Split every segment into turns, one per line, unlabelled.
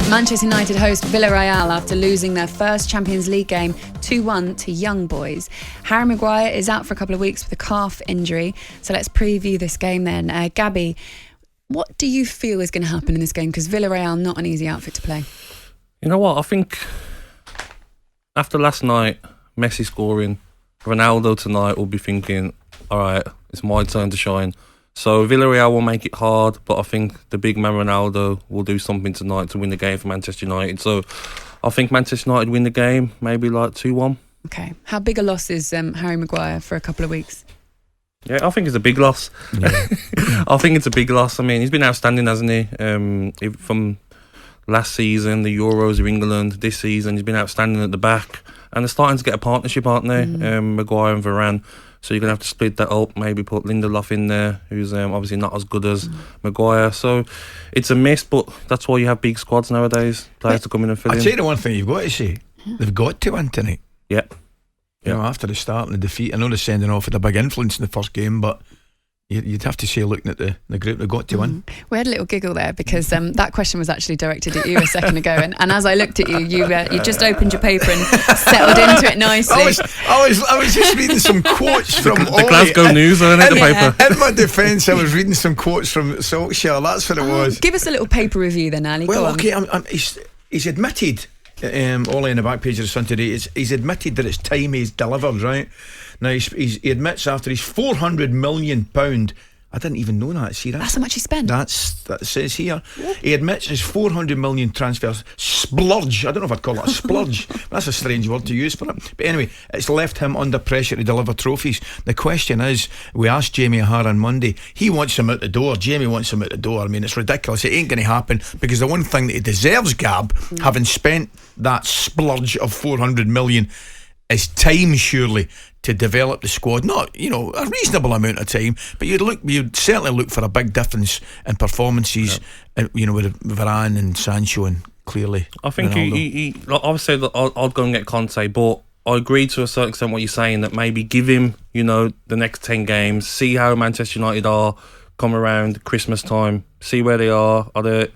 Manchester United host Villarreal after losing their first Champions League game 2-1 to Young Boys. Harry Maguire is out for a couple of weeks with a calf injury. So let's preview this game then. Gabby, what do you feel is going to happen in this game? Because Villarreal, not an easy outfit to play.
You know what? I think after last night, Messi scoring, Ronaldo tonight will be thinking, all right, it's my turn to shine. So Villarreal will make it hard, but I think the big man Ronaldo will do something tonight to win the game for Manchester United. So I think Manchester United win the game, maybe like 2-1.
Okay. How big a loss is Harry Maguire for a couple of weeks?
Yeah, I think it's a big loss. Yeah. I think it's a big loss. I mean, he's been outstanding, hasn't he? From last season, the Euros of England, this season, he's been outstanding at the back. And they're starting to get a partnership, aren't they? Maguire and Varane. So you're going to have to split that up, maybe put Lindelof in there, who's obviously not as good as Maguire. So it's a miss, but that's why you have big squads nowadays, players to come in and fill in.
I'll tell you the one thing you've got to say, they've got to win tonight.
Yeah.
You know, after the start and the defeat, I know the sending off had a big influence in the first game, but you'd have to say, looking at the group, they've got to win.
We had a little giggle there because that question was actually directed at you a second ago, and as I looked at you, you just opened your paper and settled into it nicely.
I was just reading some quotes from
the Glasgow News, wasn't it, the paper?
In my defence, I was reading some quotes from Solskjaer. That's what it was.
Give us a little paper review then, Ali.
Well,
go on.
okay, he's admitted. Ollie in the back page of the Sun today, he's admitted that it's time he's delivered, right? Now he admits after his £400 million, I didn't even know that. See that?
That's how much he spent.
That says here. He admits his £400 million transfer splurge. I don't know if I'd call it a splurge. That's a strange word to use for it. But anyway, it's left him under pressure to deliver trophies. The question is, we asked Jamie O'Hara on Monday. He wants him out the door. Jamie wants him out the door. I mean, it's ridiculous. It ain't going to happen because the one thing that he deserves, Gab, having spent that splurge of £400 million, is time, surely, to develop the squad. Not, a reasonable amount of time, but you'd certainly look for a big difference in performances. With Varane and Sancho, and clearly
I think he I would say that I'd go and get Conte, but I agree to a certain extent what you're saying, that maybe give him the next 10 games, see how Manchester United are come around Christmas time, see where they are they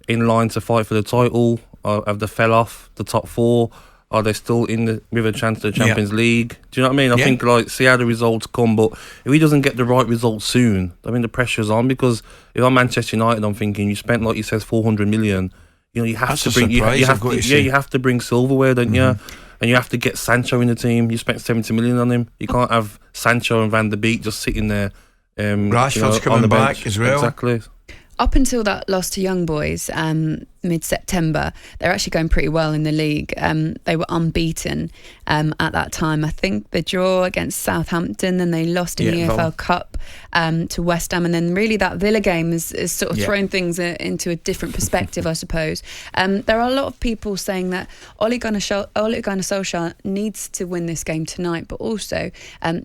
in line to fight for the title, or have they fell off the top 4? Are they still with a chance to the Champions League? Do you know what I mean? I think see how the results come, but if he doesn't get the right results soon, I mean the pressure's on, because if I'm Manchester United, I'm thinking you spent, like you said, 400 million. You have to bring you have to bring silverware, don't you? And you have to get Sancho in the team. You spent 70 million on him. You can't have Sancho and Van der Beek just sitting there.
Rashford's coming back as well.
Exactly.
Up until that loss to Young Boys mid-September, they're actually going pretty well in the league. They were unbeaten at that time. I think the draw against Southampton, then they lost in the EFL Cup to West Ham, and then really that Villa game has sort of thrown things into a different perspective, I suppose. There are a lot of people saying that Ole Gunnar Solskjaer needs to win this game tonight, but also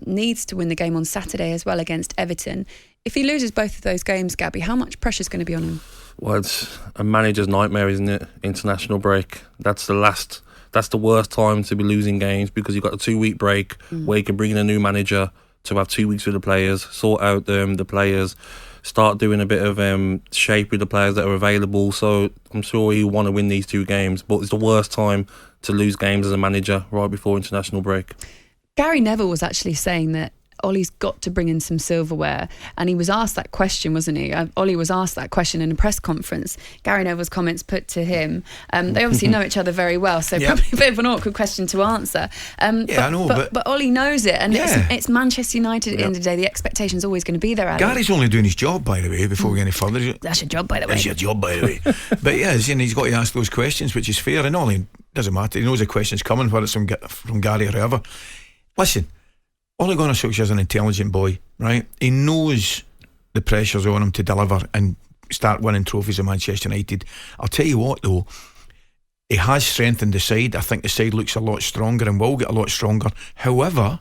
needs to win the game on Saturday as well against Everton. If he loses both of those games, Gabby, how much pressure is going to be on him?
Well, it's a manager's nightmare, isn't it? International break. That's the worst time to be losing games, because you've got a 2-week break where you can bring in a new manager to have 2 weeks with the players, sort out the players, start doing a bit of shape with the players that are available. So I'm sure he'll want to win these 2 games, but it's the worst time to lose games as a manager, right before international break.
Gary Neville was actually saying that Ollie's got to bring in some silverware, and he was asked that question, wasn't he? Ollie was asked that question in a press conference. Gary Neville's comments put to him. They obviously know each other very well, so probably a bit of an awkward question to answer.
I know,
but Ollie knows it, and it's Manchester United at the end of the day. The expectation's always going to be there, Ali.
Gary's only doing his job, by the way, before we get any further.
That's your job, by the way.
That's your job, by the way. But he's got to ask those questions, which is fair, and Ollie doesn't matter. He knows the question's coming, whether it's from Gary or whoever. Listen, Ole Gunnar Solskjaer's an intelligent boy, right? He knows the pressure's on him to deliver and start winning trophies at Manchester United. I'll tell you what, though, he has strengthened the side. I think the side looks a lot stronger and will get a lot stronger. However,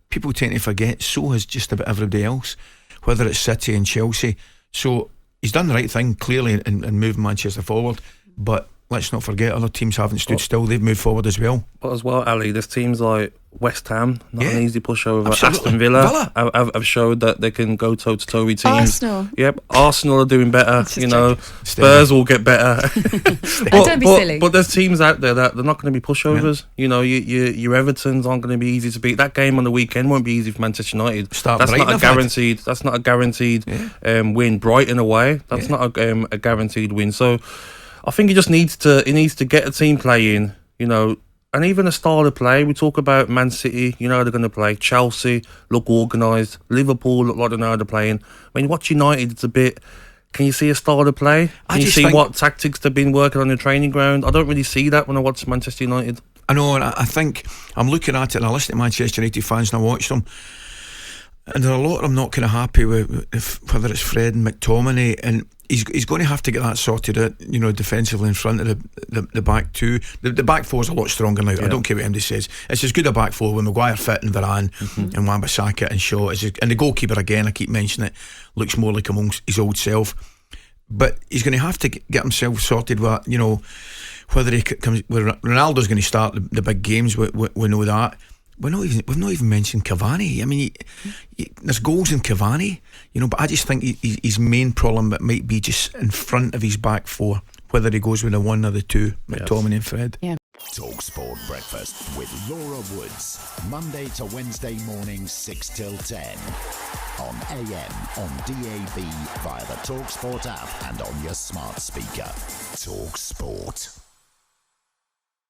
people tend to forget, so has just about everybody else, whether it's City and Chelsea. So he's done the right thing, clearly, in moving Manchester forward. But let's not forget, other teams haven't stood still. They've moved forward as well.
But as well, Ali, there's teams like West Ham, not an easy pushover.
Absolutely.
Aston Villa have showed that they can go toe to toe with teams.
Arsenal.
Yep, Arsenal are doing better.
Just
You know,
joking.
Spurs will get better.
Don't be silly.
But there's teams out there that they're not going to be pushovers. You know, your Everton's aren't going to be easy to beat. That game on the weekend won't be easy for Manchester United. That's not a guaranteed. That's not a guaranteed win. Brighton away. That's not a guaranteed win. So I think he needs to get a team playing. You know. And even a style of play, we talk about Man City, you know how they're going to play. Chelsea look organised. Liverpool look like they know how they're playing. When you watch United, it's a bit... Can you see a style of play? Can you see what tactics they've been working on the training ground? I don't really see that when I watch Manchester United.
I know, and I think I'm looking at it and I listen to Manchester United fans and I watch them. And there are a lot of them not kind of happy with whether it's Fred and McTominay, and he's going to have to get that sorted out, you know, defensively in front of the back two. The back four is a lot stronger now. I don't care what MD says. It's as good a back four with Maguire fit and Varane and Wan-Bissaka and Shaw. And the goalkeeper, again, I keep mentioning it, looks more like amongst his old self. But he's going to have to get himself sorted with, you know, whether he comes. Ronaldo's going to start the big games. We know that. We've not even mentioned Cavani. I mean, there's goals in Cavani, you know, but I just think his main problem might be just in front of his back four, whether he goes with the one or the two, McTominay and Fred.
Yeah.
talkSPORT Breakfast with Laura Woods, Monday to Wednesday mornings 6 till 10 on AM, on DAB, via the talkSPORT app and on your smart speaker. talkSPORT.